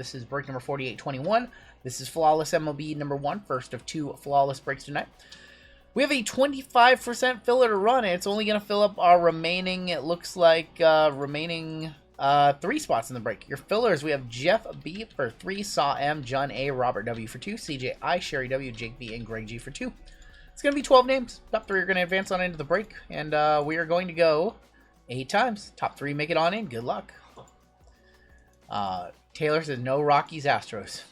This is break number 4821. This is Flawless MLB number 1, first of 2 flawless breaks tonight. We have a 25% filler to run. It's only going to fill up our remaining, it looks like, remaining 3 spots in the break. Your fillers, we have Jeff B for 3, Saw M, John A, Robert W for 2, CJ I, Sherry W, Jake B, and Greg G for 2. It's going to be 12 names. Top 3 are going to advance on into the break, and we are going to go 8 times. Top 3 make it on in. Good luck. Taylor says no Rockies, Astros.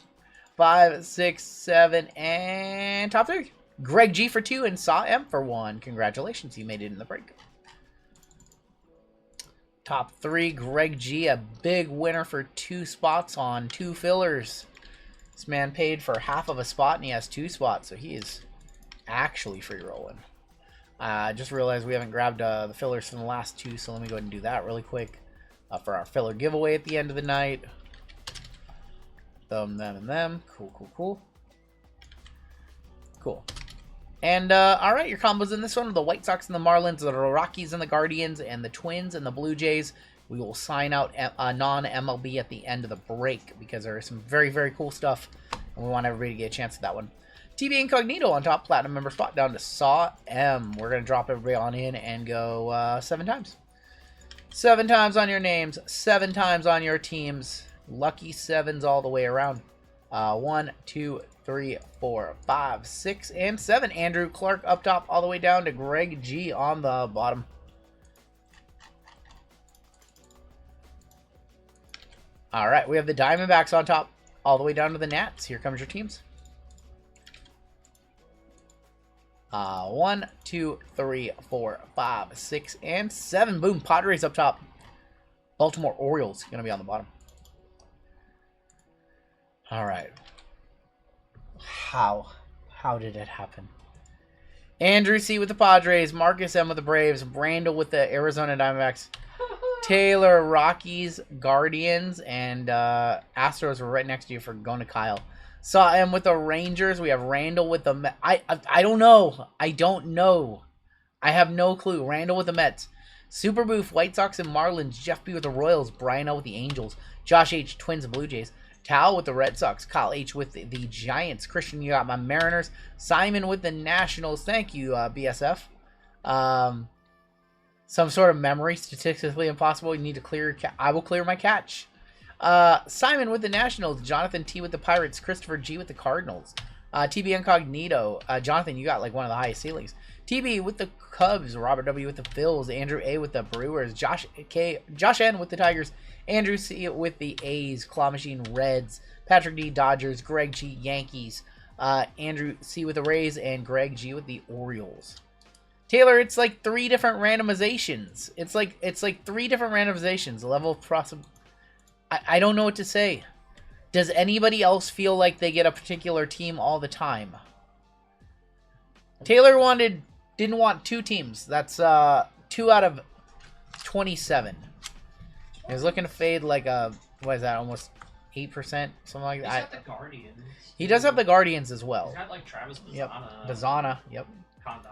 5, 6, 7, and top 3. Greg G for 2 and Saw M for 1. Congratulations, you made it in the break. Top 3, Greg G, a big winner for 2 spots on 2 fillers. This man paid for half of a spot and he has 2 spots, so he is actually free rolling. I just realized we haven't grabbed the fillers from the last 2, so let me go ahead and do that really quick for our filler giveaway at the end of the night. Them, and them. Cool. And, alright, your combos in this one are the White Sox and the Marlins, the Rockies and the Guardians, and the Twins and the Blue Jays. We will sign out non-MLB at the end of the break because there is some very, very cool stuff, and we want everybody to get a chance at that one. TB Incognito on top, Platinum member spot down to Saw M. We're going to drop everybody on in and go 7 times. 7 times on your names, 7 times on your teams. Lucky 7s all the way around. 1, 2, 3, 4, 5, 6, and 7. Andrew Clark up top all the way down to Greg G on the bottom. All right, we have the Diamondbacks on top all the way down to the Nats. Here comes your teams. 1, 2, 3, 4, 5, 6, and 7. Boom, Padres up top. Baltimore Orioles going to be on the bottom. All right. How did it happen? Andrew C with the Padres, Marcus M with the Braves, Randall with the Arizona Diamondbacks, Taylor Rockies, Guardians, and Astros were right next to you for going to Kyle. Saw M with the Rangers. We have Randall with the I don't know. I have no clue. Randall with the Mets. Super Boof, White Sox and Marlins. Jeff B with the Royals. Brian L with the Angels. Josh H, Twins and Blue Jays. Tal with the Red Sox. Kyle H with the Giants. Christian, you got my Mariners. Simon with the Nationals. Thank you, BSF. Some sort of memory, statistically impossible. You need to clear your I will clear my catch. Simon with the Nationals. Jonathan T with the Pirates. Christopher G with the Cardinals. TB Incognito. Jonathan, you got like one of the highest ceilings. TB with the Cubs. Robert W with the Phils. Andrew A with the Brewers. Josh N with the Tigers. Andrew C with the A's. Claw Machine Reds. Patrick D Dodgers. Greg G Yankees. Andrew C with the Rays, and Greg G with the Orioles. Taylor, it's like 3 different randomizations. It's like 3 different randomizations. Level of possible. I don't know what to say. Does anybody else feel like they get a particular team all the time? Taylor didn't want 2 teams. That's 2 out of 27. He was looking to fade like a, what is that, almost 8%, something like that. He's got the Guardians. He does have the Guardians as well. He's got like Travis Bazzana. Yep, Bazzana, yep. Condon.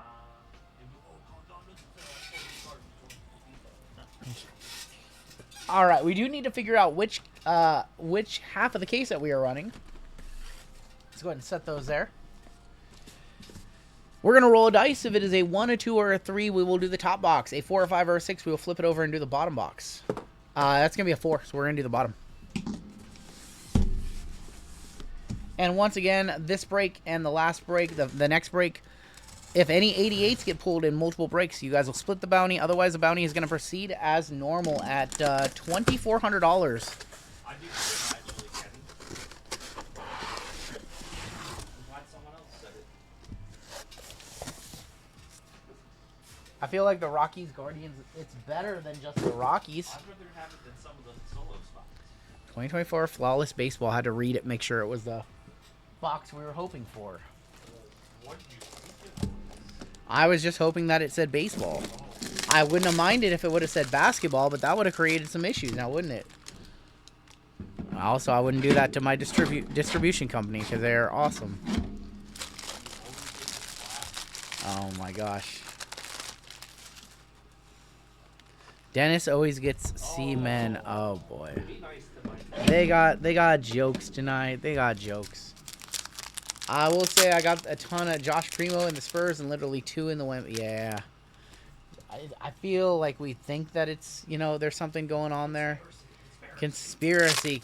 All right, we do need to figure out which half of the case that we are running. Let's go ahead and set those there. We're going to roll a dice. If it is a 1, a 2, or a 3, we will do the top box. A 4, a 5, or a 6, we will flip it over and do the bottom box. That's going to be a 4, so we're going to do the bottom. And once again, this break and the last break, the next break, if any 88s get pulled in multiple breaks, you guys will split the bounty. Otherwise, the bounty is going to proceed as normal at $2,400. I feel like the Rockies Guardians, it's better than just the Rockies. I'd rather have it than some of the solo spots. 2024 Flawless Baseball. Had to read it, make sure it was the box we were hoping for. I was just hoping that it said baseball. I wouldn't have minded if it would have said basketball, but that would have created some issues now, wouldn't it? Also, I wouldn't do that to my distribution company because they're awesome. Oh my gosh. Dennis always gets C-men. Oh boy. Be nice to my They got jokes tonight. They got jokes. I will say I got a ton of Josh Primo in the Spurs and literally 2 in the Wim. Yeah. I feel like we think that it's, you know, there's something going on there. Conspiracy.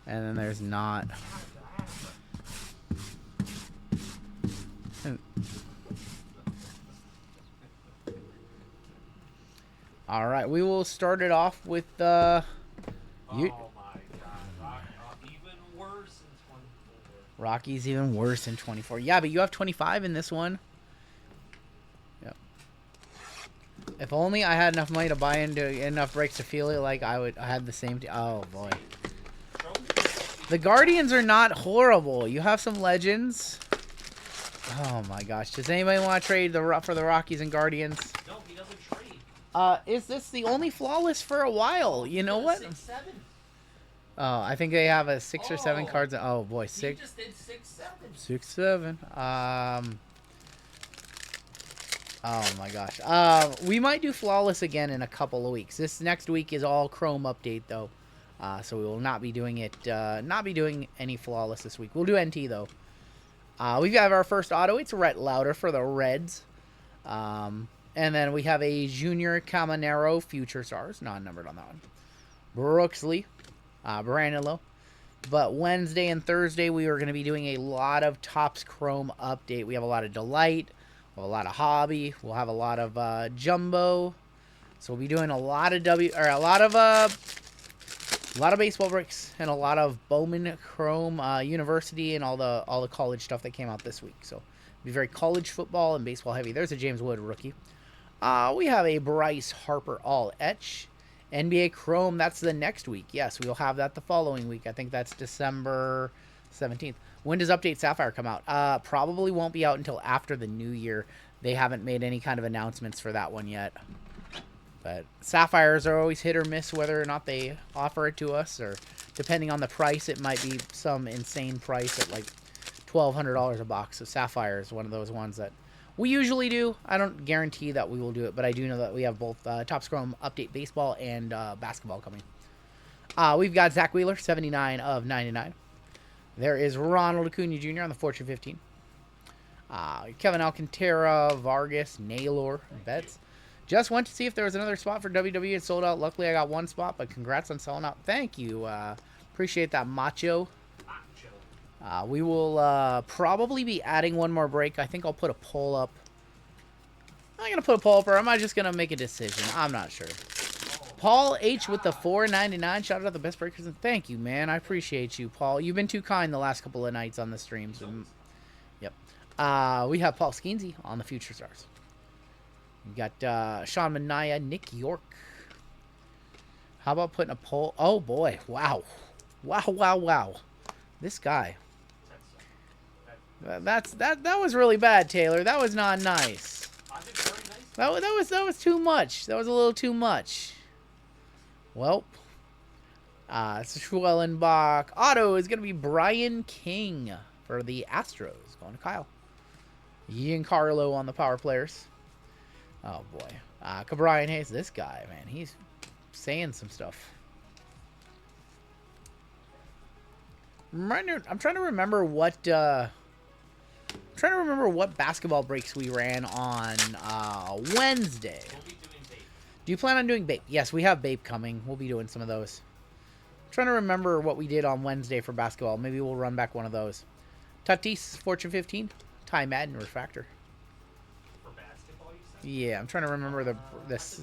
And then there's not. All right, we will start it off with you. Oh my God, even worse in 24. Rocky's even worse in 24. Yeah, but you have 25 in this one. Yep. If only I had enough money to buy into enough breaks to feel it like I had the same. Oh boy. The Guardians are not horrible. You have some legends. Oh my gosh. Does anybody want to trade for the Rockies and Guardians? No, he doesn't trade. Is this the only flawless for a while? You know what? 6-7. Oh, I think they have a 6 or 7 cards. Oh boy, 6. He just did 6-7. 6-7. Oh my gosh. We might do flawless again in a couple of weeks. This next week is all Chrome update though, so we will not be doing it. Not be doing any flawless this week. We'll do NT though. We have our first auto. It's Rhett Lauder for the Reds. And then we have a Junior Caminero Future Stars, non-numbered on that one. Brooksley, Branilo. But Wednesday and Thursday, we are going to be doing a lot of Topps Chrome update. We have a lot of Delight, we'll have a lot of Hobby, we'll have a lot of Jumbo. So we'll be doing a lot of a lot of baseball breaks and a lot of Bowman Chrome University and all the college stuff that came out this week. So it'll be very college football and baseball heavy. There's a James Wood rookie. We have a Bryce Harper all etch. NBA Chrome, that's the next week. Yes, we'll have that the following week. I think that's December 17th. When does Update Sapphire come out? Probably won't be out until after the new year. They haven't made any kind of announcements for that one yet. But Sapphires are always hit or miss whether or not they offer it to us, or depending on the price, it might be some insane price at like $1,200 a box. So Sapphire is one of those ones that we usually do. I don't guarantee that we will do it, but I do know that we have both Topps Chrome Update Baseball and Basketball coming. We've got Zach Wheeler, 79 of 99. There is Ronald Acuna Jr. on the Fortune 15. Kevin Alcantara, Vargas, Naylor, Betts. Just went to see if there was another spot for WWE. It sold out. Luckily, I got one spot, but congrats on selling out. Thank you. Appreciate that, Macho. We will probably be adding one more break. I think I'll put a poll up. I'm going to put a poll up, or am I just going to make a decision? I'm not sure. Paul H with the $4.99. Shout out the best breakers. And thank you, man. I appreciate you, Paul. You've been too kind the last couple of nights on the streams. Yep. We have Paul Skeensy on the Future Stars. We got Sean Mania, Nick York. How about putting a poll? Oh, boy. Wow. Wow. This guy. That was really bad, Taylor. That was not nice. That was too much. That was a little too much. Well, it's Schwellenbach. Auto is going to be Brian King for the Astros. Going to Kyle. Giancarlo on the power players. Oh, boy. Brian Hayes. This guy, man. He's saying some stuff. I'm trying to remember what basketball breaks we ran on Wednesday. We'll be doing bait. Do you plan on doing Bape? Yes, we have Bape coming. We'll be doing some of those. I'm trying to remember what we did on Wednesday for basketball. Maybe we'll run back one of those. Tatis, Fortune 15. Ty Madden, Refractor. For basketball, you said? Yeah, I'm trying to remember this.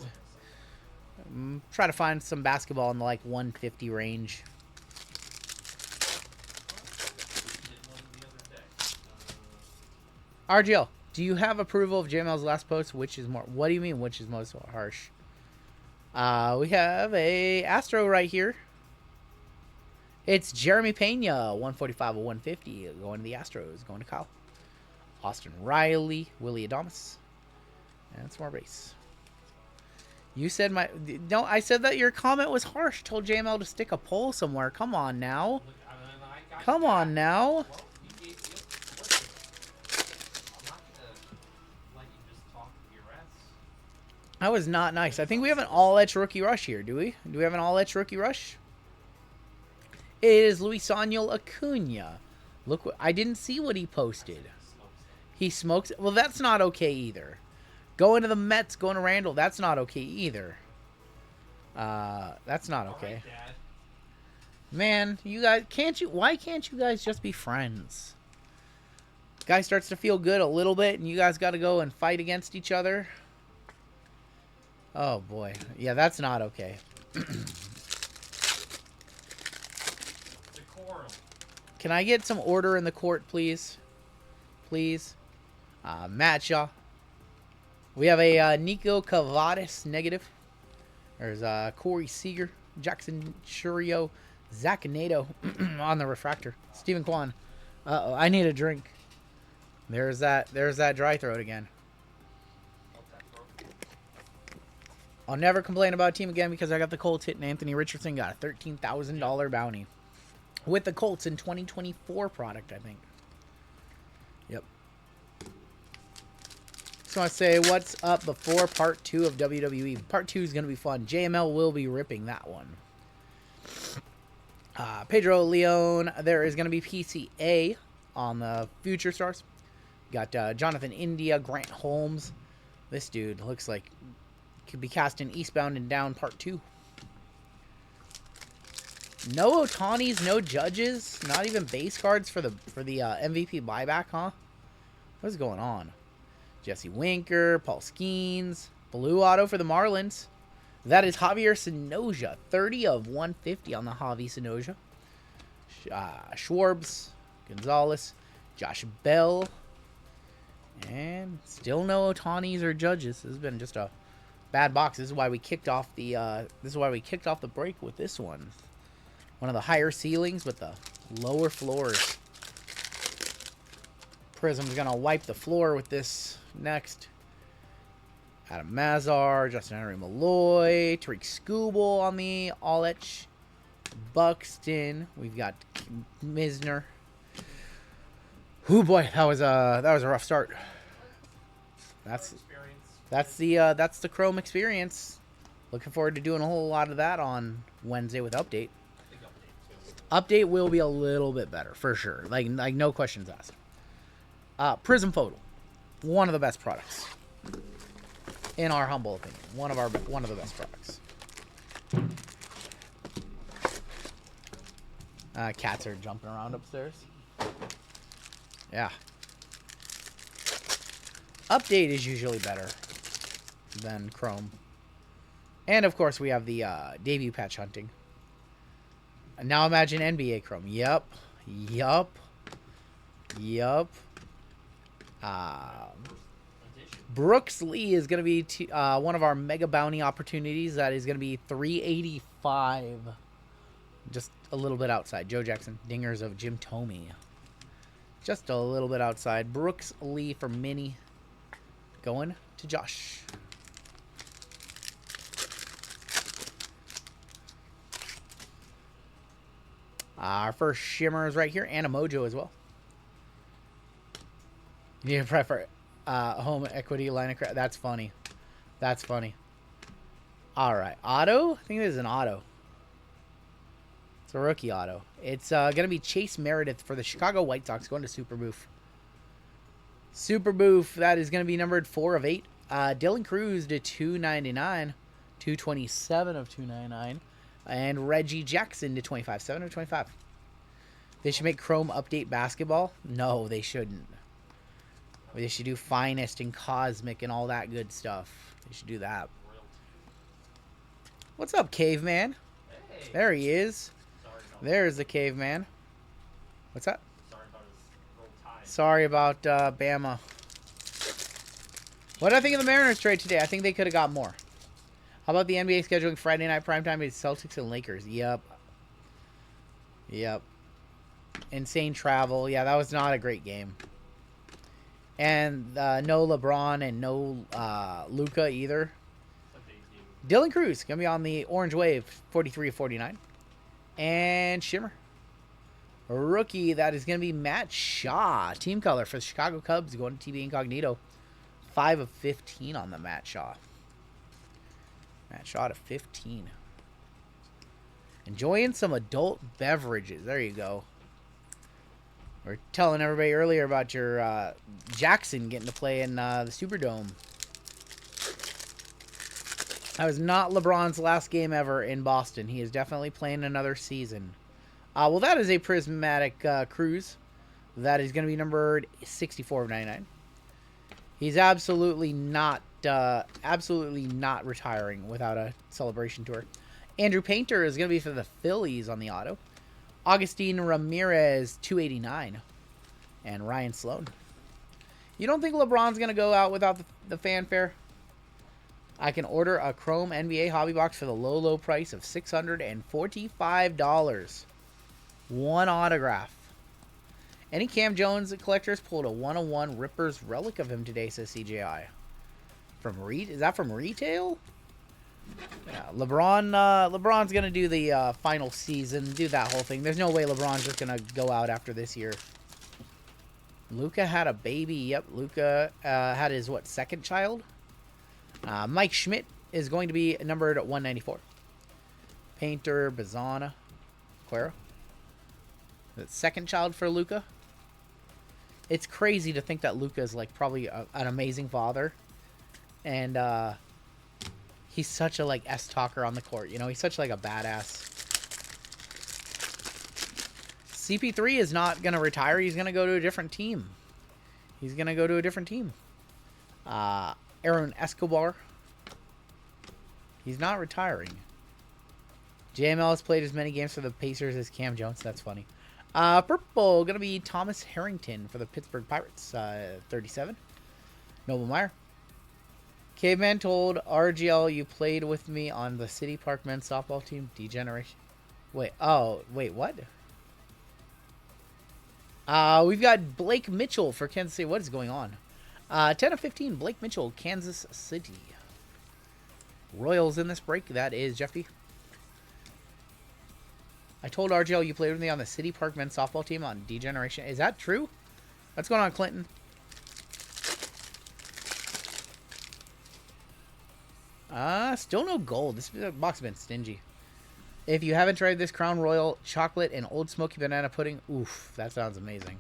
Try to find some basketball in the like 150 range. RGL, do you have approval of JML's last post? Which is more? What do you mean? Which is most harsh? We have a Astro right here. It's Jeremy Pena, 145 of 150, going to the Astros, going to Kyle. Austin Riley, Willie Adames, and some more base. You said I said that your comment was harsh. Told JML to stick a poll somewhere. Come on now. Come on now. That was not nice. I think we have an all-etch rookie rush here, do we? Do we have an all-etch rookie rush? It is Luis Angel Acuna. Look, I didn't see what he posted. He smokes. Well, that's not okay either. Going to the Mets, going to Randall, that's not okay either. That's not okay. All right, Dad. Man, you guys, why can't you guys just be friends? Guy starts to feel good a little bit, and you guys got to go and fight against each other. Oh, boy. Yeah, that's not okay. Decorum. Can I get some order in the court, please? Please. Matt Shaw. We have a Nico Cavadas negative. There's Corey Seager, Jackson Churio, Zach Nato on the refractor. Stephen Kwan. Uh-oh, I need a drink. There's that dry throat again. I'll never complain about a team again because I got the Colts hitting Anthony Richardson. Got a $13,000 bounty. With the Colts in 2024 product, I think. Yep. Just want to say what's up before part 2 of WWE. Part 2 is going to be fun. JML will be ripping that one. Pedro Leon. There is going to be PCA on the Future Stars. Got Jonathan India, Grant Holmes. This dude looks like could be cast in Eastbound and Down Part 2. No Otanis, no Judges, not even base cards for the MVP buyback, huh? What's going on? Jesse Winker, Paul Skeens, blue auto for the Marlins. That is Javier Sonoja, 30 of 150 on the Javi Sonoja. Schwarbs, Gonzalez, Josh Bell, and still no Otanis or Judges. This has been just a bad box. This is why we kicked off the break with this one. One of the higher ceilings with the lower floors. Prism's gonna wipe the floor with this next. Adam Mazar, Justin Henry Malloy, Tariq Skubal on the all-etch. Buxton. We've got Misner. Oh boy, that was a rough start. That's the Chrome experience. Looking forward to doing a whole lot of that on Wednesday with Update. Update will be a little bit better for sure. Like no questions asked. Prism Photo, one of the best products, in our humble opinion. One of the best products. Cats are jumping around upstairs. Yeah. Update is usually better than Chrome. And of course we have the debut patch hunting. And now imagine NBA Chrome. Yup. Brooks Lee is going to be one of our mega bounty opportunities. That is going to be 385. Just a little bit outside. Joe Jackson. Dingers of Jim Thome. Just a little bit outside. Brooks Lee for Mini. Going to Josh. Our first shimmer is right here. And a Mojo as well. You need to prefer home equity line of credit. That's funny. That's funny. All right. Auto? I think this is an auto. It's a rookie auto. It's going to be Chase Meredith for the Chicago White Sox going to Super Boof. Super Boof. That is going to be numbered 4 of 8. Dylan Cruz to 299. 227 of 299. And Reggie Jackson to 25. 7 of 25. They should make Chrome update basketball? No, they shouldn't. They should do Finest and Cosmic and all that good stuff. They should do that. What's up, Caveman? Hey. There he is. There's the Caveman. What's that? Sorry about Bama. What do I think of the Mariners trade today? I think they could have got more. How about the NBA scheduling Friday night primetime is Celtics and Lakers? Yep. Insane travel. Yeah, that was not a great game. And no LeBron and no Luka either. Dylan Cruz going to be on the Orange Wave, 43 of 49. And Shimmer. A rookie, that is going to be Matt Shaw. Team color for the Chicago Cubs going to TB Incognito. 5 of 15 on the Matt Shaw. Matt Shaw to 15. Enjoying some adult beverages. There you go. We're telling everybody earlier about your Jackson getting to play in the Superdome. That was not LeBron's last game ever in Boston. He is definitely playing another season. Well, that is a prismatic cruise. That is going to be numbered 64 of 99. He's absolutely not retiring without a celebration tour. Andrew Painter is going to be for the Phillies on the auto. Augustine Ramirez, 289. And Ryan Sloan. You don't think LeBron's going to go out without the fanfare? I can order a Chrome NBA hobby box for the low, low price of $645. One autograph. Any Cam Jones collectors pulled a 101 Rippers relic of him today, says CJI. Is that from retail? Yeah, LeBron's gonna do the final season, do that whole thing. There's no way LeBron's just gonna go out after this year. Luka had a baby. Yep, Luka had his second child. Mike Schmidt is going to be numbered at 194. Painter, Bazana, Quero. The second child for Luka. It's crazy to think that Luka is probably an amazing father, and he's such a S-talker on the court. You know, he's such a badass. CP3 is not gonna retire. He's gonna go to a different team. Aaron Escobar. He's not retiring. JML has played as many games for the Pacers as Cam Jones. That's funny. Purple, going to be Thomas Harrington for the Pittsburgh Pirates. 37. Noble Meyer. Caveman told RGL you played with me on the City Park men's softball team. Degeneration. Wait, what? We've got Blake Mitchell for Kansas City. What is going on? 10 of 15, Blake Mitchell, Kansas City. Royals in this break. That is Jeffy. I told RGL you played with me on the City Park men's softball team on Degeneration. Is that true? What's going on, Clinton? Still no gold. This box has been stingy. If you haven't tried this Crown Royal chocolate and Old Smoky banana pudding, oof, that sounds amazing.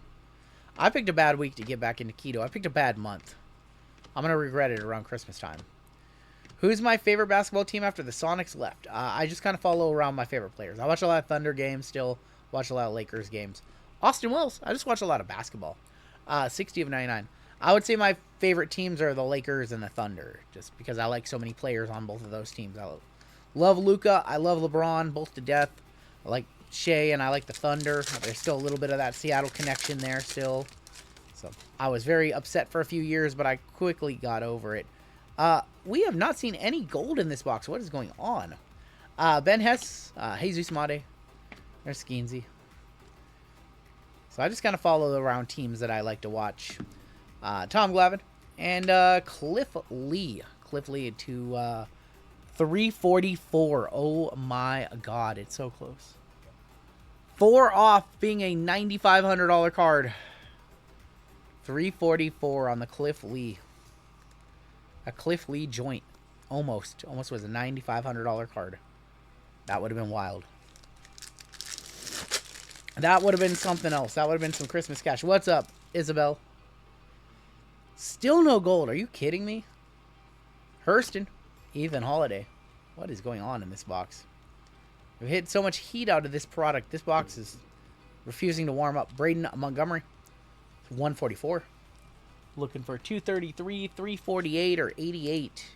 I picked a bad week to get back into keto. I picked a bad month. I'm going to regret it around Christmas time. Who's my favorite basketball team after the Sonics left? I just kind of follow around my favorite players. I watch a lot of Thunder games still. Watch a lot of Lakers games. Austin Wells. I just watch a lot of basketball. 60 of 99. I would say my favorite teams are the Lakers and the Thunder. Just because I like so many players on both of those teams. I love Luka. I love LeBron both to death. I like Shea and I like the Thunder. There's still a little bit of that Seattle connection there still. So I was very upset for a few years, but I quickly got over it. We have not seen any gold in this box. What is going on? Ben Hess, Jesus Made. There's Skeensy. So I just kind of follow around teams that I like to watch. Tom Glavine and Cliff Lee. Cliff Lee to 344. Oh my God, it's so close. 4 off being a $9,500 card. 344 on the Cliff Lee. A Cliff Lee joint. Almost was a $9,500 card. That would have been wild. That would have been something else. That would have been some Christmas cash. What's up, Isabel? Still no gold. Are you kidding me? Hurston. Ethan Holiday. What is going on in this box? We've hit so much heat out of this product. This box is refusing to warm up. Braden Montgomery. 144. Looking for 233, 348, or 88.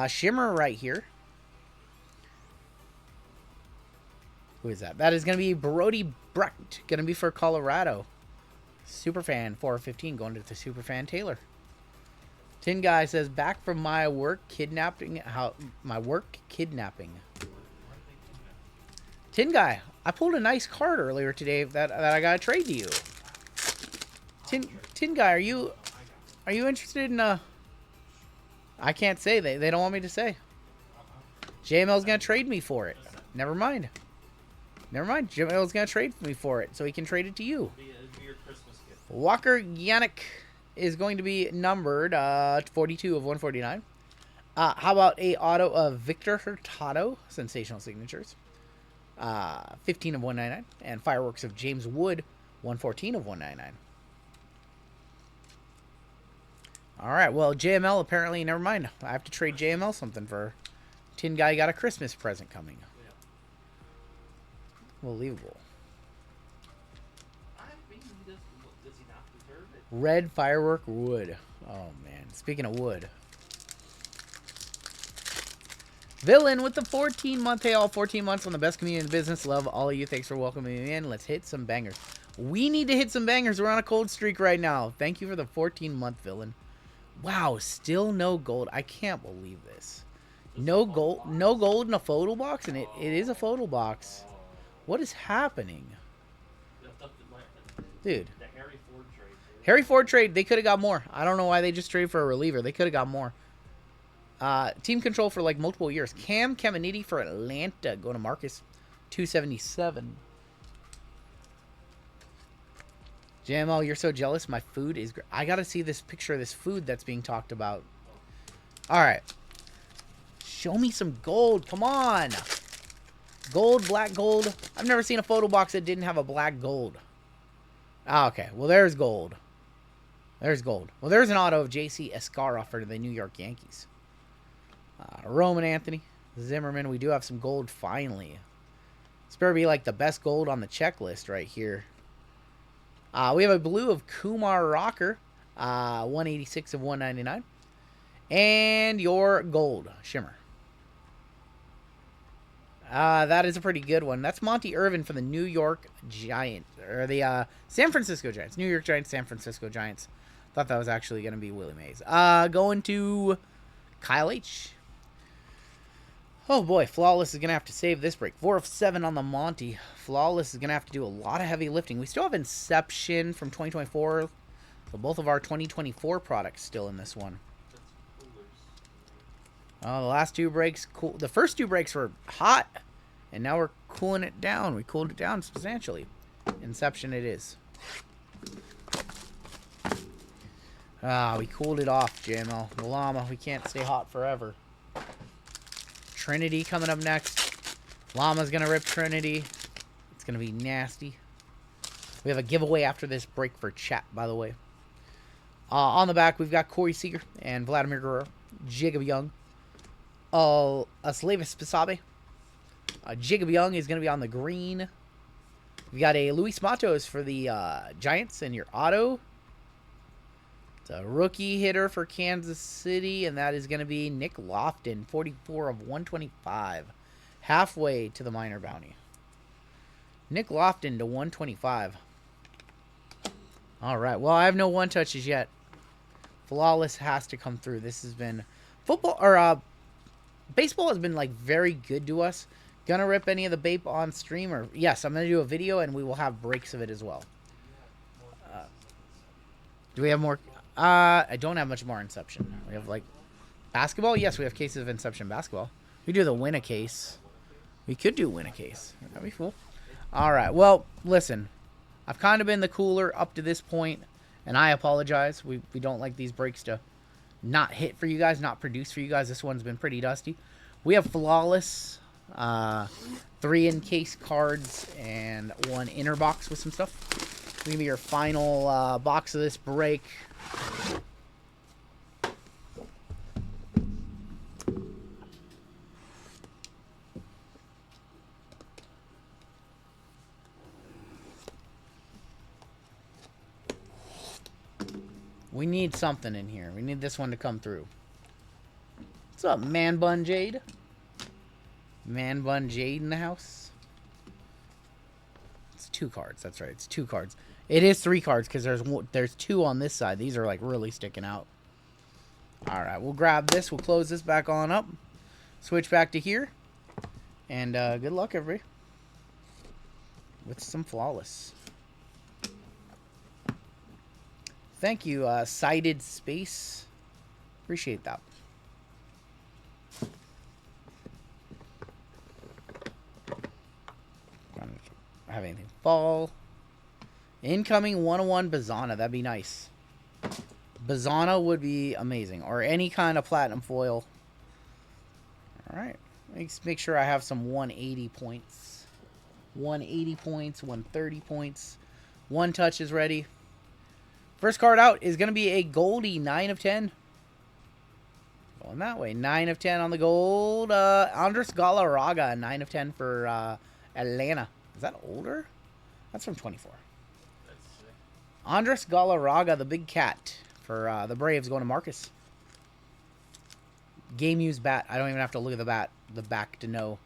Shimmer right here. Who is that? That is going to be Brody Brecht. Going to be for Colorado. Superfan 415 going to the Superfan Taylor. Tin Guy says, back from my work kidnapping. Tin Guy, I pulled a nice card earlier today that I got to trade to you. Tin Guy, are you interested in I can't say. They don't want me to say. JML's gonna trade me for it. Never mind. JML's gonna trade me for it, so he can trade it to you. Walker Yannick is going to be numbered 42 of 149. How about a auto of Victor Hurtado, sensational signatures, 15 of 199, and fireworks of James Wood, 114 of 199. All right, well, JML apparently, never mind. I have to trade JML something for Tin Guy got a Christmas present coming. Yeah. Unbelievable. I mean, does he not deserve it? Red firework wood. Oh, man. Speaking of wood. Villain with the 14-month. Hey, all 14 months on the best community in the business. Love all of you. Thanks for welcoming me in. Let's hit some bangers. We need to hit some bangers. We're on a cold streak right now. Thank you for the 14-month, Villain. Wow, still no gold. I can't believe this. No gold in a photo box, and it is a photo box. What is happening? Dude. The Harry Ford trade. Harry Ford trade, they could have got more. I don't know why they just traded for a reliever. They could have got more. Team control for like multiple years. Cam Caminiti for Atlanta. Going to Marcus. 277. JML, you're so jealous. My food is great. I got to see this picture of this food that's being talked about. All right. Show me some gold. Come on. Gold, black gold. I've never seen a photo box that didn't have a black gold. Ah, okay. Well, there's gold. There's gold. Well, there's an auto of J.C. Escarra for the New York Yankees. Roman Anthony. Zimmerman. We do have some gold finally. This better be like the best gold on the checklist right here. We have a blue of Kumar Rocker. 186 of 199. And your gold shimmer. That is a pretty good one. That's Monty Irvin for the New York Giants. Or the San Francisco Giants. New York Giants, San Francisco Giants. Thought that was actually going to be Willie Mays. Going to Kyle H. Oh boy, Flawless is going to have to save this break. 4 of 7 on the Monty. Flawless is going to have to do a lot of heavy lifting. We still have Inception from 2024. So both of our 2024 products still in this one. Oh, the last two breaks, cool. The first two breaks were hot, and now we're cooling it down. We cooled it down substantially. Inception it is. We cooled it off, JML. The llama, we can't stay hot forever. Trinity coming up next. Llama's going to rip Trinity. It's going to be nasty. We have a giveaway after this break for chat, by the way. On the back, we've got Corey Seager and Vladimir Guerrero. Jacob Young. Slavis Pisabe. Jacob Young is going to be on the green. We got a Luis Matos for the Giants and your auto. It's a rookie hitter for Kansas City, and that is going to be Nick Lofton, 44 of 125. Halfway to the minor bounty. Nick Lofton to 125. All right. Well, I have no one touches yet. Flawless has to come through. This has been football or baseball has been like very good to us. Gonna rip any of the Bape on stream, or yes, I'm gonna do a video and we will have breaks of it as well. Do we have more? I don't have much more Inception. We have like basketball. Yes, we have cases of Inception basketball. We do the win a case. We could do win a case. That'd be cool. All right. Well, listen, I've kind of been the cooler up to this point, and I apologize. We don't like these breaks to not hit for you guys, not produce for you guys. This one's been pretty dusty. We have Flawless, 3 in-case cards, and 1 inner box with some stuff. This is going to be your final box of this break. We need something in here. We need this one to come through. What's up, Man Bun Jade? Man Bun Jade in the house. It's 2 cards. That's right. It's 2 cards. It is 3 cards because there's 2 on this side. These are like really sticking out. All right, we'll grab this. We'll close this back on up. Switch back to here. And good luck, everybody. With some Flawless. Thank you, Sighted Space. Appreciate that. I don't have anything. Fall. Incoming 101 Bazana. That'd be nice. Bazana would be amazing. Or any kind of platinum foil. All right. Let's make sure I have some 180 points. 180 points, 130 points. One touch is ready. First card out is going to be a Goldie 9 of 10. Going that way. 9 of 10 on the gold. Andres Galarraga, 9 of 10 for Atlanta. Is that older? That's from 24. That's sick. Andres Galarraga, the big cat for the Braves, going to Marcus. Game used bat. I don't even have to look at the back to know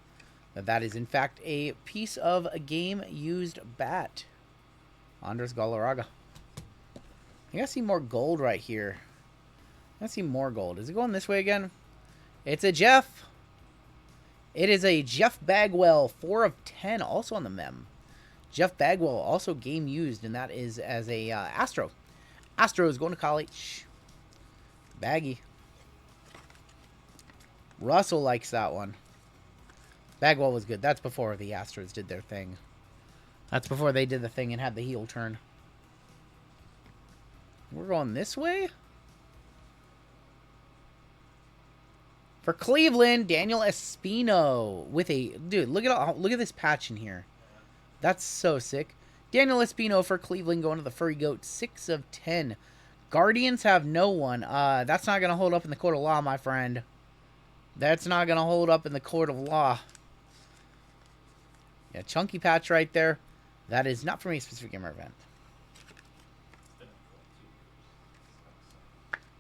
that that is in fact a piece of a game used bat. Andres Galarraga. I think I see more gold right here. I see more gold. Is it going this way again? It's a Jeff. It is a Jeff Bagwell, 4 of 10, also on the mem. Jeff Bagwell, also game used, and that is as a Astro. Astro is going to college. Baggy. Russell likes that one. Bagwell was good. That's before the Astros did their thing. That's before they did the thing and had the heel turn. We're going this way? For Cleveland, Daniel Espino with a... Dude, look at this patch in here. That's so sick. Daniel Espino for Cleveland going to the Furry Goat, 6 of 10. Guardians have no one. That's not going to hold up in the court of law, my friend. That's not going to hold up in the court of law. Yeah, chunky patch right there. That is not from a specific game or event.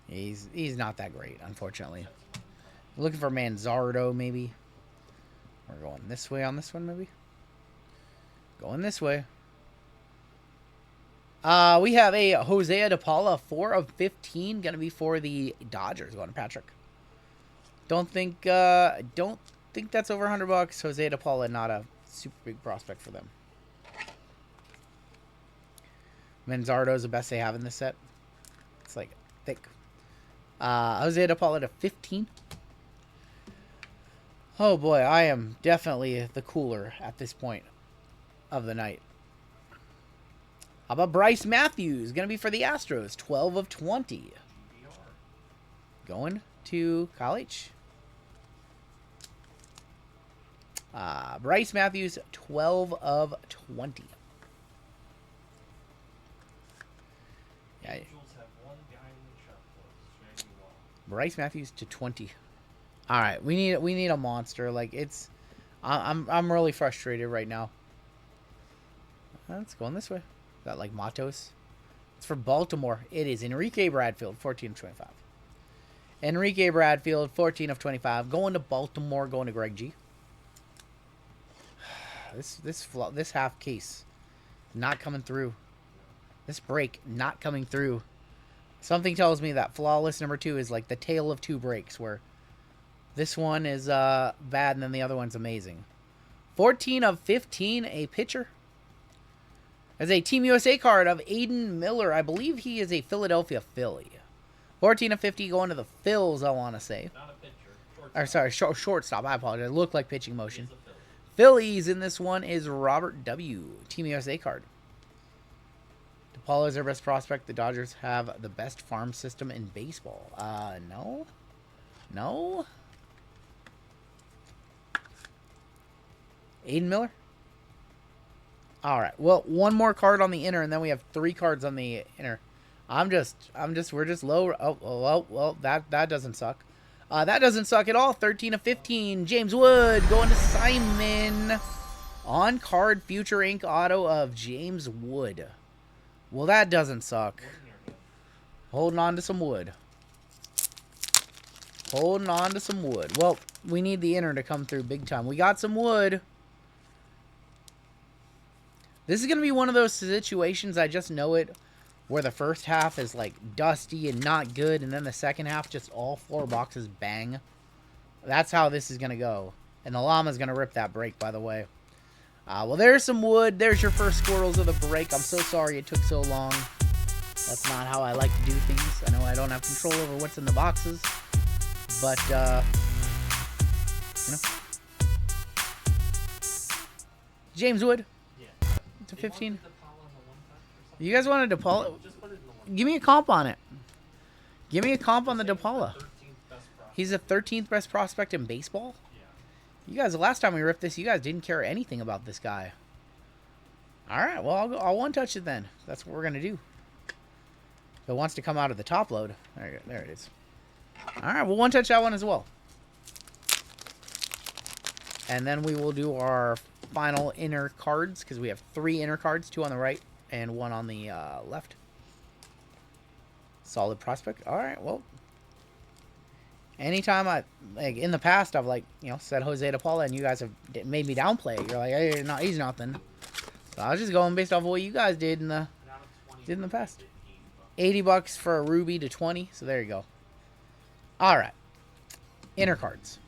He's not that great, unfortunately. Looking for Manzardo, maybe. We're going this way on this one, maybe. Going this way. We have a Jose De Paula, 4 of 15, gonna be for the Dodgers. Going to Patrick. Don't think that's over $100. Jose De Paula, not a super big prospect for them. Manzardo is the best they have in this set. It's like thick. Jose De Paula to 15. Oh boy, I am definitely the cooler at this point of the night. How about Bryce Matthews? Going to be for the Astros. 12 of 20. Going to college. Bryce Matthews, 12 of 20. Yeah. Bryce Matthews to 20. All right, we need a monster. Like it's, I'm really frustrated right now. It's going this way. Is that like Matos? It's for Baltimore. It is Enrique Bradfield, 14 of 25. Enrique Bradfield, 14 of 25. Going to Baltimore. Going to Greg G. This half case not coming through. This break not coming through. Something tells me that flawless number 2 is like the tale of two breaks, where this one is bad and then the other one's amazing. 14 of 15, a pitcher. As a Team USA card of Aiden Miller. I believe he is a Philadelphia Philly. 14 of 50 going to the Phils, I want to say. Not a pitcher. Or sorry, shortstop. I apologize. It looked like pitching motion. Phillies in this one is Robert W. Team USA card. DePaula is their best prospect. The Dodgers have the best farm system in baseball. No. No. Aiden Miller. All right. Well, one more card on the inner, and then we have 3 cards on the inner. We're just low. Oh, well, that doesn't suck. That doesn't suck at all. 13 of 15. James Wood going to Simon. On card Future Ink auto of James Wood. Well, that doesn't suck. Holding on to some wood. Holding on to some wood. Well, we need the inner to come through big time. We got some wood. This is going to be one of those situations, I just know it, where the first half is like dusty and not good, and then the second half just all 4 boxes bang. That's how this is going to go. And the llama's going to rip that break, by the way. Well, there's some wood. There's your first squirrels of the break. I'm so sorry it took so long. That's not how I like to do things. I know I don't have control over what's in the boxes. But, you know. James Wood. Yeah. To 15. You guys wanted DePaula? Give me a comp on it. Give me a comp on the DePaula. He's the 13th best prospect in baseball? Yeah. You guys, the last time we ripped this, you guys didn't care anything about this guy. All right, well, I'll one-touch it then. That's what we're going to do. If it wants to come out of the top load. There it is. All right, we'll one-touch that one as well. And then we will do our final inner cards, because we have 3 inner cards, 2 on the right and 1 on the left. Solid prospect. All right, well. Anytime like in the past, I've said Jose de Paula, and you guys have made me downplay it. You're like, hey, no, he's nothing. So I was just going based off of what you guys did in the past. $80 for a ruby to 20. So there you go. All right, inner cards.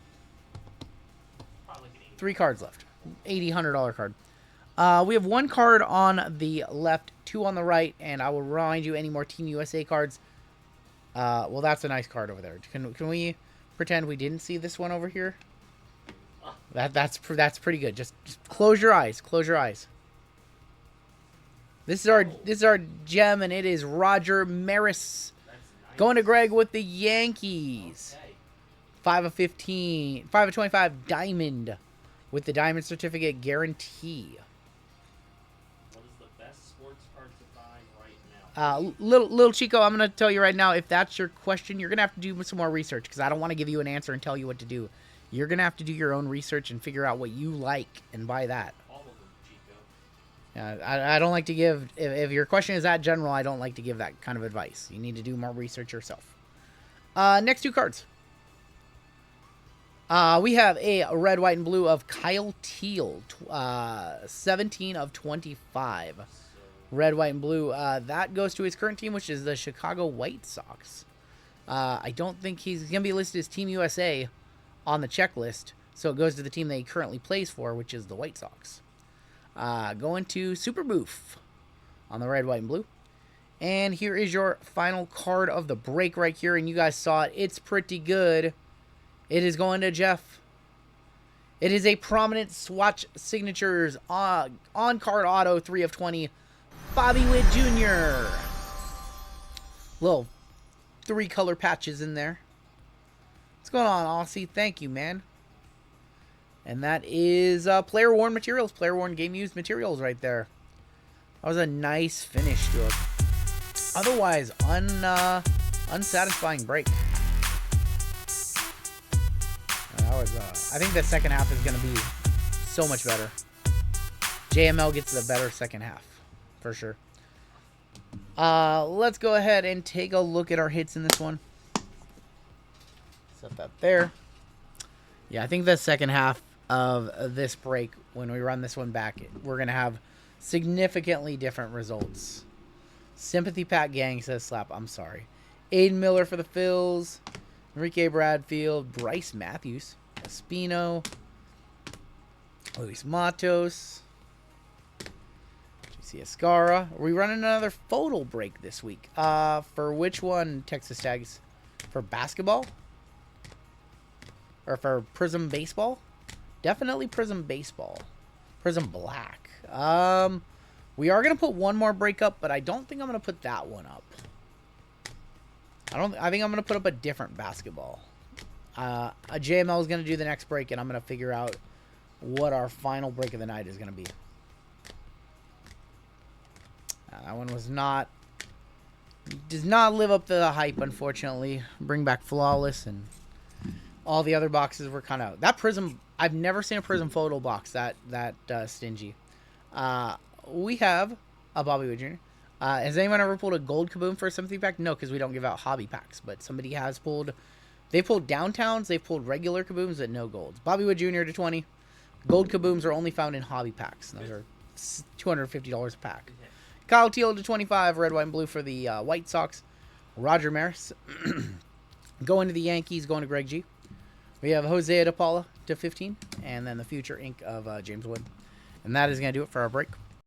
3 cards left. $100 card. We have 1 card on the left, 2 on the right, and I will remind you any more Team USA cards. Well, that's a nice card over there. Can we pretend we didn't see this one over here? That's pretty good. Just close your eyes. Close your eyes. This is our gem, and it is Roger Maris. Nice. Going to Greg with the Yankees. Okay. 5 of 15, 5 of 25 diamond with the diamond certificate guarantee. What is the best sports card to buy right now? Little Chico, I'm going to tell you right now, if that's your question, you're going to have to do some more research, because I don't want to give you an answer and tell you what to do. You're going to have to do your own research and figure out what you like and buy that. All of them, Chico. I don't like to give, if your question is that general, I don't like to give that kind of advice. You need to do more research yourself. Next 2 cards. We have a red, white, and blue of Kyle Teal, 17 of 25. Red, white, and blue. That goes to his current team, which is the Chicago White Sox. I don't think he's going to be listed as Team USA on the checklist, so it goes to the team that he currently plays for, which is the White Sox. Going to Super Boof on the red, white, and blue. And here is your final card of the break right here, and you guys saw it. It's pretty good. It is going to Jeff. It is a prominent swatch signatures on-card auto, 3 of 20. Bobby Witt Jr. Little 3 color patches in there. What's going on, Aussie? Thank you, man. And that is player-worn materials. Player-worn game-used materials right there. That was a nice finish to it. Otherwise, unsatisfying break. That was, I think the second half is going to be so much better. JML gets the better second half, for sure. Let's go ahead and take a look at our hits in this one. Set that there. Yeah, I think the second half of this break, when we run this one back, we're going to have significantly different results. Sympathy Pat Gang says slap. I'm sorry. Aiden Miller for the Phils. Enrique Bradfield. Bryce Matthews. Espino. Luis Matos. JC Escara. Are we running another photo break this week? For which one, Texas Tags? For basketball? Or for Prism Baseball? Definitely Prism Baseball. Prism Black. We are going to put one more break up, but I don't think I'm going to put that one up. I think I'm going to put up a different basketball. A JML is going to do the next break, and I'm going to figure out what our final break of the night is going to be. That one was not... does not live up to the hype, unfortunately. Bring back Flawless, and all the other boxes were kind of... That Prism... I've never seen a Prism photo box that stingy. We have a Bobby Witt Jr. Has anyone ever pulled a gold Kaboom for a sympathy pack? No, because we don't give out hobby packs. But somebody has pulled... They pulled downtowns. They've pulled regular Kabooms, but no golds. Bobby Witt Jr. to 20. Gold Kabooms are only found in hobby packs. Those are $250 a pack. Kyle Teal to 25. Red, white, and blue for the White Sox. Roger Maris. Going to the Yankees. Going to Greg G. We have Jose de Paula to 15. And then the future ink of James Wood. And that is going to do it for our break.